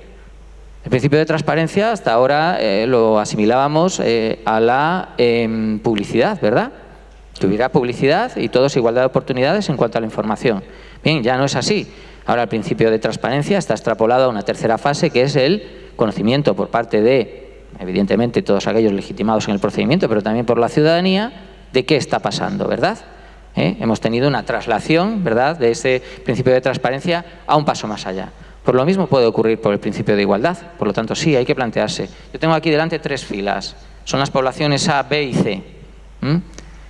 El principio de transparencia hasta ahora lo asimilábamos a la publicidad, ¿verdad? Que hubiera publicidad y todos igualdad de oportunidades en cuanto a la información. Bien, ya no es así. Ahora el principio de transparencia está extrapolado a una tercera fase, que es el conocimiento por parte de, evidentemente, todos aquellos legitimados en el procedimiento, pero también por la ciudadanía, de qué está pasando, ¿verdad? Hemos tenido una traslación, ¿verdad?, de ese principio de transparencia a un paso más allá. Por lo mismo puede ocurrir por el principio de igualdad, por lo tanto sí, hay que plantearse. Yo tengo aquí delante 3 filas, son las poblaciones A, B y C,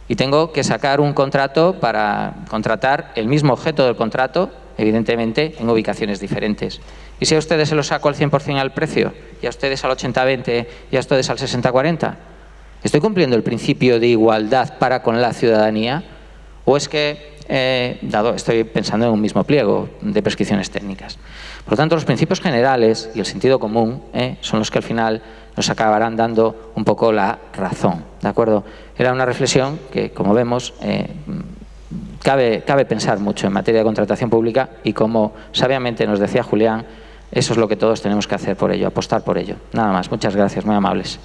y tengo que sacar un contrato para contratar el mismo objeto del contrato, evidentemente en ubicaciones diferentes. ¿Y si a ustedes se lo saco al 100% al precio, y a ustedes al 80-20 y a ustedes al 60-40? ¿Estoy cumpliendo el principio de igualdad para con la ciudadanía? ¿O es que estoy pensando en un mismo pliego de prescripciones técnicas? Por lo tanto, los principios generales y el sentido común son los que al final nos acabarán dando un poco la razón, ¿de acuerdo? Era una reflexión que, como vemos, cabe pensar mucho en materia de contratación pública y, como sabiamente nos decía Julián, eso es lo que todos tenemos que hacer por ello, apostar por ello. Nada más. Muchas gracias, muy amables.